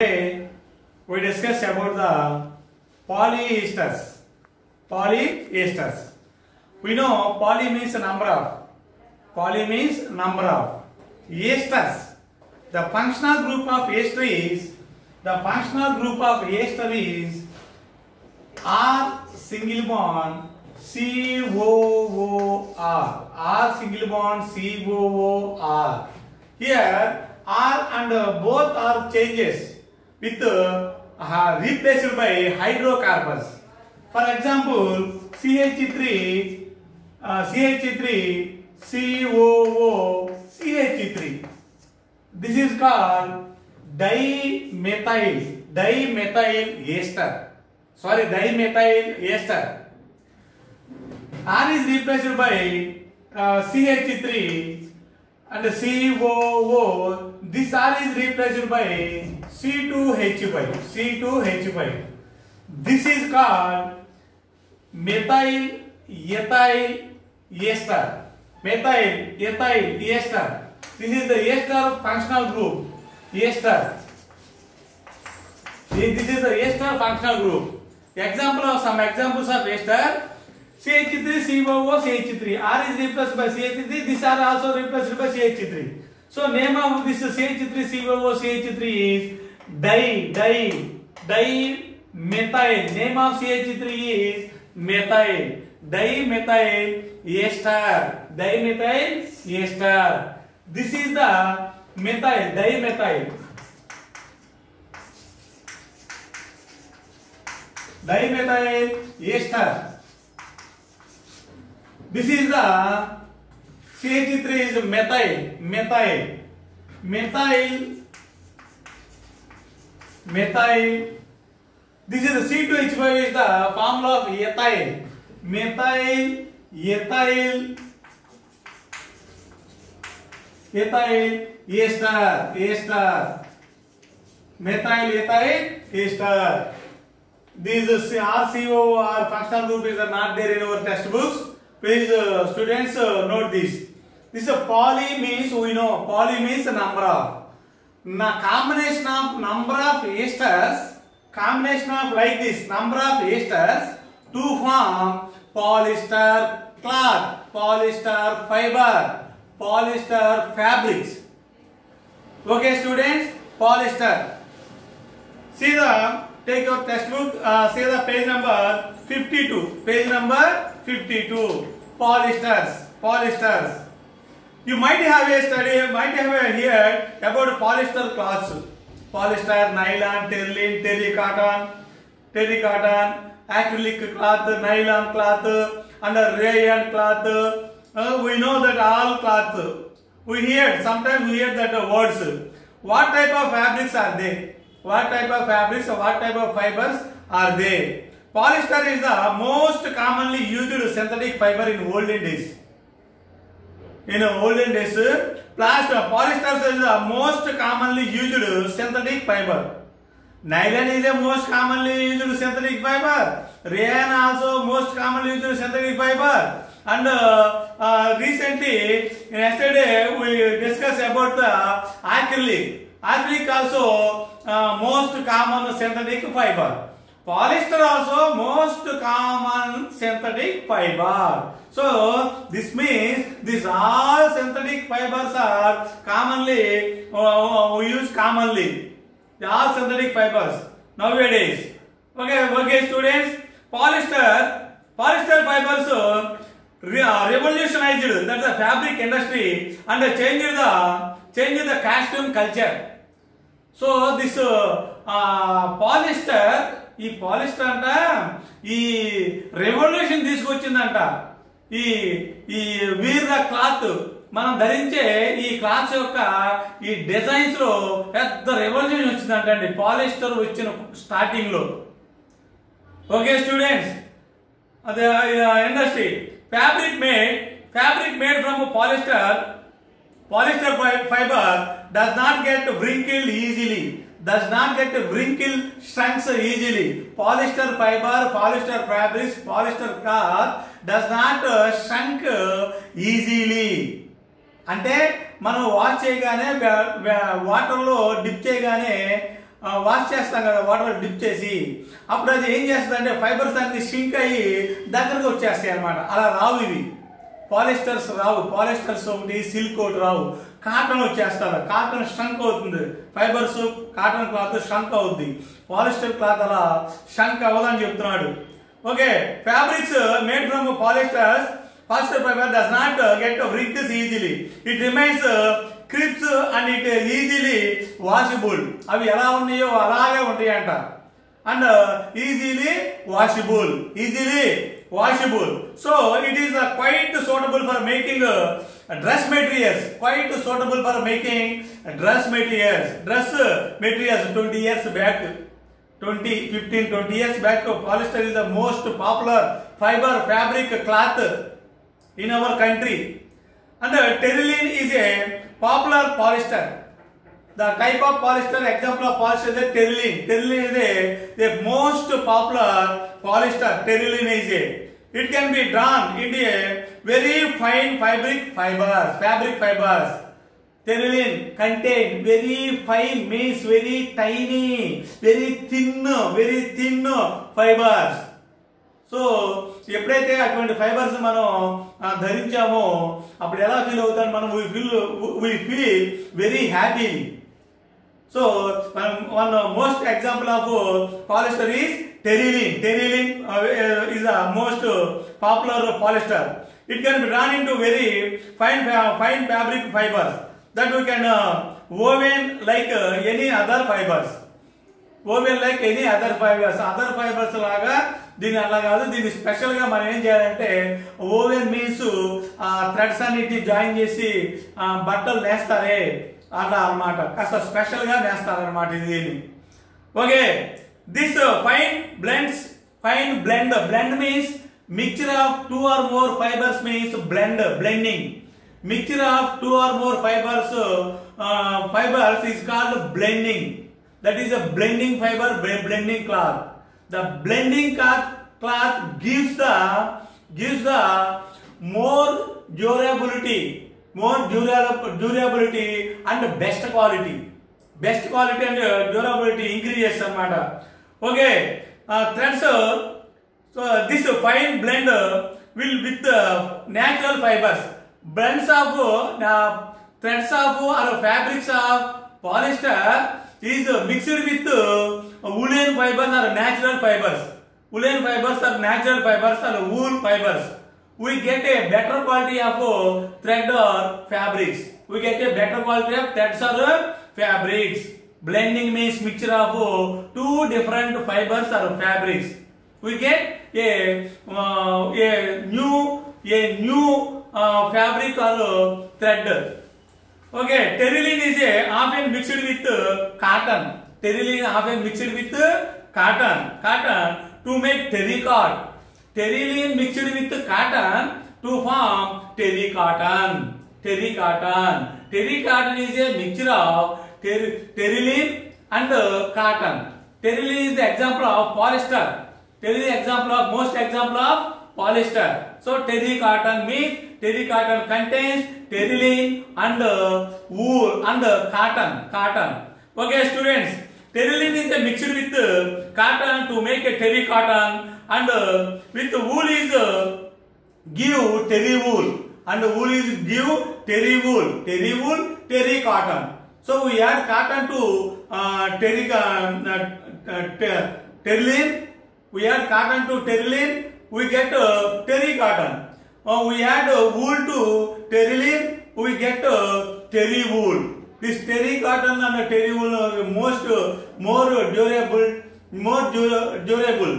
Today we discuss about the polyesters. Polyesters. We know poly means number of. Poly means number of. Esters. The functional group of ester is R single bond COOR. R single bond COOR. Here R and both are changes with replaced by hydrocarbons. For example, CH3 COO CH3. This is called dimethyl ester. R is replaced by CH3 and COO. This R is replaced by C2H5. This is called methyl ethyl ester. This is the ester functional group. This is the ester functional group. Some examples of ester. CH3 COO CH3. R is replaced by CH3. This R also replaced by CH3. So name of this CH3 COO CH3 is dimethyl. Name of CH3 is methyl. Dimethyl ester. This is the methyl, dimethyl ester. This is the CH3 is methyl. This is the C2H5 is the formula of ethyl. Methyl ester. These RCOR functional group is not there in our textbooks. Please students note this. This poly means we know poly means number of. Combination of number of esters, combination of like this number of esters to form polyester cloth, polyester fiber, polyester fabrics. Okay students, polyester. Take your textbook, see the page number 52. Page number 52. Polyesters. You might have heard about polyester cloths. Polyester, nylon, terylene, terrycotton, acrylic cloth, nylon cloth, and rayon cloth. We know that all cloth. Sometimes we hear that words. What type of fabrics are they? What type of fabrics or what type of fibers are they? Polyester is the most commonly used synthetic fiber in olden days. Polyester is the most commonly used synthetic fiber. Nylon is the most commonly used synthetic fiber. Rayon also most commonly used synthetic fiber. And yesterday we discussed about the acrylic. Acrylic also most common synthetic fiber. Polyester also most common synthetic fiber. So this means these all synthetic fibers are commonly used commonly. They are synthetic fibers nowadays. Okay students. Polyester fibers revolutionized that's the fabric industry and changed the costume culture. So this polyester అంట ఈ revolution తీసుకొచ్చిందంట. ఈ వీర్ cloth మనం ధరించే ఈ clothes యొక్క ఈ designs లో పెద్ద రెవల్యూషన్ వచ్చిందంట అండి పాలిస్టర్ వచ్చిన స్టార్టింగ్ లో. ఓకే స్టూడెంట్స్, అదే industry fabric made from polyester fiber does not get wrinkled easily. Shrinks easily. Polyester fiber, polyester fabrics, polyester cloth does not shrink easily. అంటే మనం వాష్ చేయగానే వాటర్ లో డిప్ చేయగానే వాష్ చేస్తాం కదా వాటర్ డిప్ చేసి, అప్పుడు అది ఏం చేస్తుంది అంటే ఫైబర్స్ అన్ని షింక్ అయ్యి దగ్గరకు వచ్చేస్తాయి అనమాట. అలా రావు ఇవి పాలిస్టర్స్ రావు. పాలిస్టర్స్ ఒకటి, సిల్క్ ఒకటి రావు. కాటన్ వచ్చేస్తారు. కాటన్ షంక్ అవుతుంది. ఫైబర్స్ కాటన్ క్లాత్ షంక్ అవుద్ది. పాలిస్టర్ క్లాత్ అలా షంక్ అవ్వదని చెప్తున్నాడు. Okay, fabrics made from polyester fiber does not get wrinkles easily. It remains crisp and it is easily washable. అవి ఎలా ఉన్నాయో అలాగే ఉంటాయి అంట. And easily washable. So it is quite suitable for making dress materials. Quite suitable for making dress materials. Dress materials 20 years back. 15-20 years back, polyester is the most popular fiber fabric cloth in our country. And terylene is a popular polyester. The type of polyester, example of polyester is terylene. Terylene is the most popular polyester. Terylene is it can be drawn into a very fine fabric fibers. Terylene contain very fine means very tiny, very thin fibers. So ఎప్పుడైతే అటువంటి fibres మనం ధరించామో అప్పుడు ఎలా feel అవుతాం మనం? we feel very happy. So one most example of polyester is terylene. Terylene is the most popular polyester. It can be drawn into very fine fabric fibers that we can woven like any other fibers. Other fibers లాగా దీని అలా కాదు. దీన్ని special గా మనం ఏం చేయాలంటే oven means threads అన్నిటి జాయిన్ చేసి బట్టలు నేస్తారే అలా అన్నమాట. కాస్త స్పెషల్ గా నేస్తారనమాట దీన్ని. Okay, this fine blend means mixture of 2 or more fibers means blending. Mixture of 2 or more fibers is called blending. That is a blending fiber, blending cloth. The blending cloth gives the more durability and best quality and durability increases anamata. Okay, threads. So this fine blend will with natural fibers. Blends of threads of or fabrics of polyester is mixed with woolen fibers or natural fibers. Woolen fibers or natural fibers or wool fibers. We get a better quality of thread or fabrics. Blending means mixture of 2 different fibers or fabrics. We get a new fabric or thread. Okay, terylene is often mixed with cotton. Cotton to make terrycloth. Terylene mixed with cotton to form terrycotton. Terrycotton is a mixture of terylene and cotton. Terylene is the example of polyester. Most example of polyester. So terrycotton means terrycotton contains terylene and wool and cotton. Okay, students, terylene is mixed with cotton to make a terrycotton, and with wool is give terrywool, and wool is give terrywool, terrycotton. So we add cotton to terylene. We add cotton to terylene. We get terrycotton. We add wool to terylene. We get terrywool. This terrycotton and terrywool are more durable.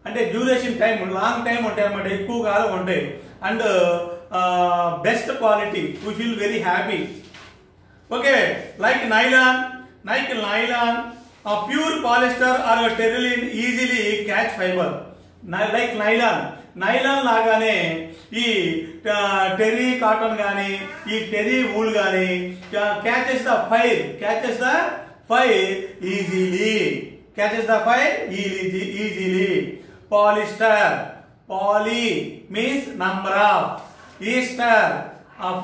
అంటే duration time long time ఉంటాయి అన్నమాట, ఎక్కువ కాలం ఉంటాయి. And best quality. We feel very happy. Okay, like nylon, pure polyester or terylene easily catch fibre. Like nylon లాగానే ఈ terry cotton గానీ ఈ టెర్రీ వూల్ గానీ catches the fire easily. Poly means number of. Ester,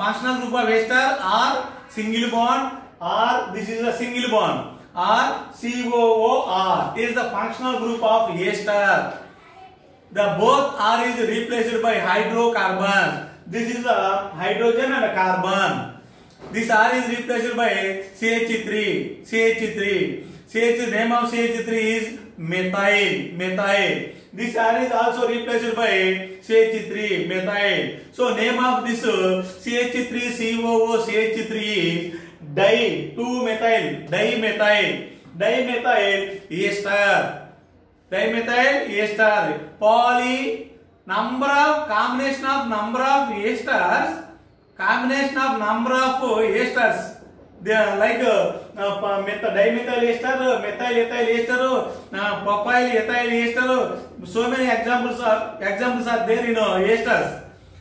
functional group of ester or single bond, or this is a single bond. or COOR is the functional group of A star. The both R is replaced by hydrocarbons. This is a hydrogen and a carbon. This R is replaced by CH3. Name of CH3 is methyl. This R is also replaced by CH3, methyl. So name of this CH3COO CH3 is dimethyl ester. Poly combination of number of esters. They are like dimethyl ester, methyl ethyl ester, propyl ethyl ester. So many examples are there in esters.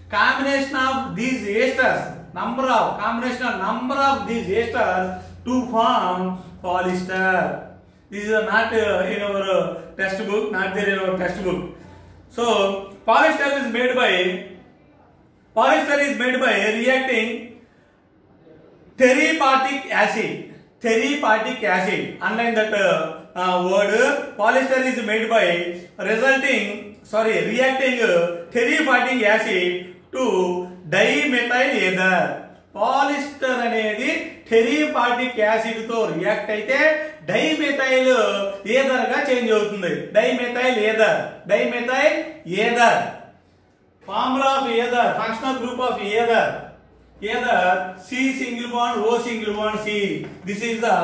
Combination of these esters, number of these esters to form polyester. This is not in our textbook, not there in our textbook. So polyester is made by reacting teripatic acid. Underline that word. Polyester is made by reacting teripatic acid to dimethyl ether. Polyester అనేది teripatic acid తో react అయితే dimethyl Ather గా change అవుతుంది. Dimethyl Ather. Formula of Ather, functional group of Ather. C single bond O single bond C. This is the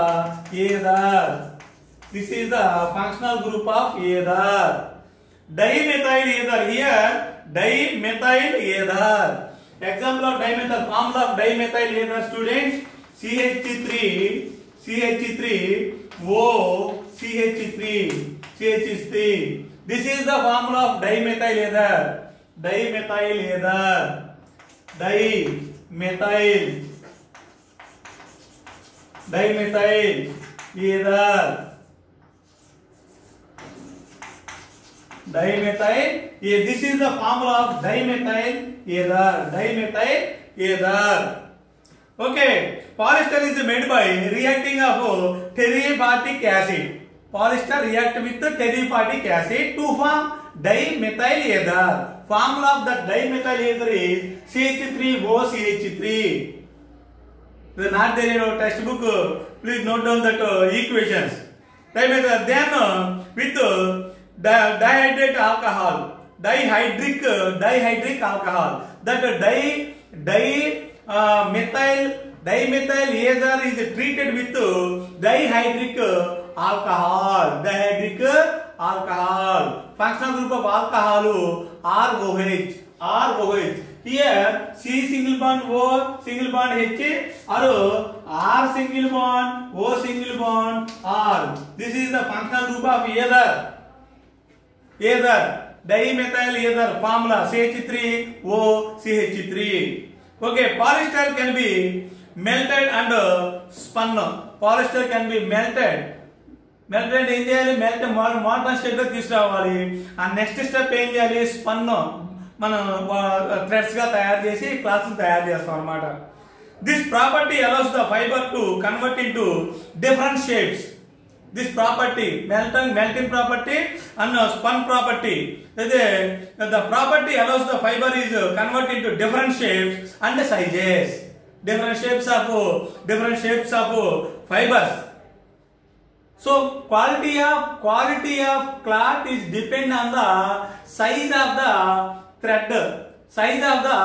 ether. This is the functional group of ether. Dimethyl ether. Here dimethyl ether. Example of dimethyl. Formula of dimethyl ether, students. CH3 O CH3. This is the formula of dimethyl ether. Dimethyl ether. This is the formula of dimethyl ether. Okay, polyester is made by reacting of teripatic acid. Polyester react with the teripatic acid to form dimethyl ether. Formula of that dimethyl ether is CH3OCH3. It is not there in our textbook. Please note down that equations. Dimethyl. Then with dihydric alcohol. That dimethyl ether is treated with dihydric alcohol. Functional group of alcohol ROH. Here C single bond O single bond H or R single bond O single bond R. This is the functional group of ether. Dimethyl ether formula CH3OCH3. Okay, polyester can be melted and spun. Polyester can be melted. Melted ఏం చేయాలి? Melt molten state లో తీసుకురావాలి. ఆ next step ఏం చేయాలి? Spun మనం threads గా తయారు చేసి క్లాత్స్ తయారు చేస్తాం అన్నమాట. This property allows the fiber to convert into different shapes. This property, melting property and spun property. The property allows the fiber is convert into different shapes and sizes. Different shapes of fibers. So quality of cloth is depend on the size of the thread, size of the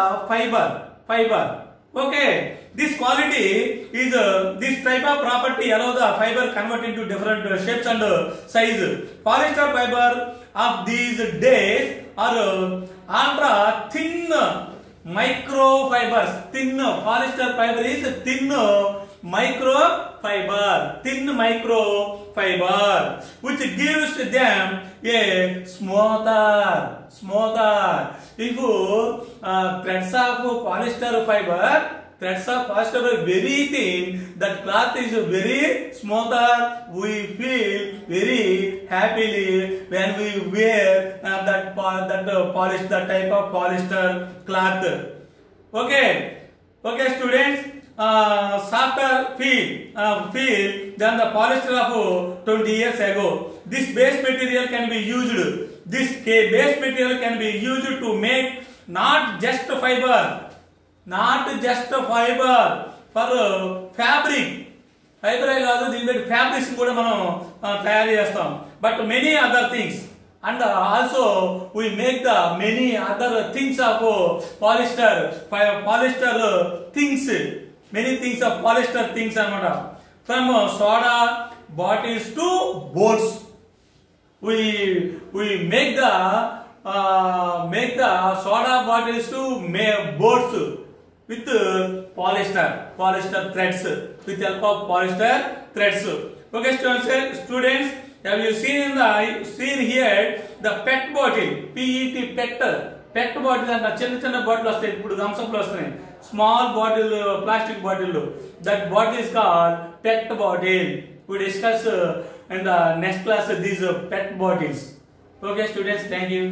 fiber. Okay, this quality is this type of property allow the fiber convert into different shapes and size. Polyester fiber of these days are ultra thin microfibers. Polyester fiber is thin microfiber, which gives them a smoother. If threads of polyester fiber are very thin, that cloth is very smoother. We feel very happily when we wear that type of polyester cloth. Okay, students. softer feel than the polyester of 20 years ago. This base material can be used. This base material can be used to make not just fiber for fabric. Fiber కాదు దీని fabrics కూడా మనం తయారు చేస్తాం. But many other things, and also we make the many other things of polyester things, many things of polyester things అన్నమాట. From soda bottles to boats, we make the soda bottles to boats with polyester threads, with help of polyester threads. Okay, students, have you seen here the PET bottle, PET bottle and చిన్న bottle వస్తాయి. ఇప్పుడు Thums up లో వస్తున్నాయి, small bottle, plastic bottle. That bottle is called PET bottle. We discuss in the next class these PET bottles. Okay, students, thank you.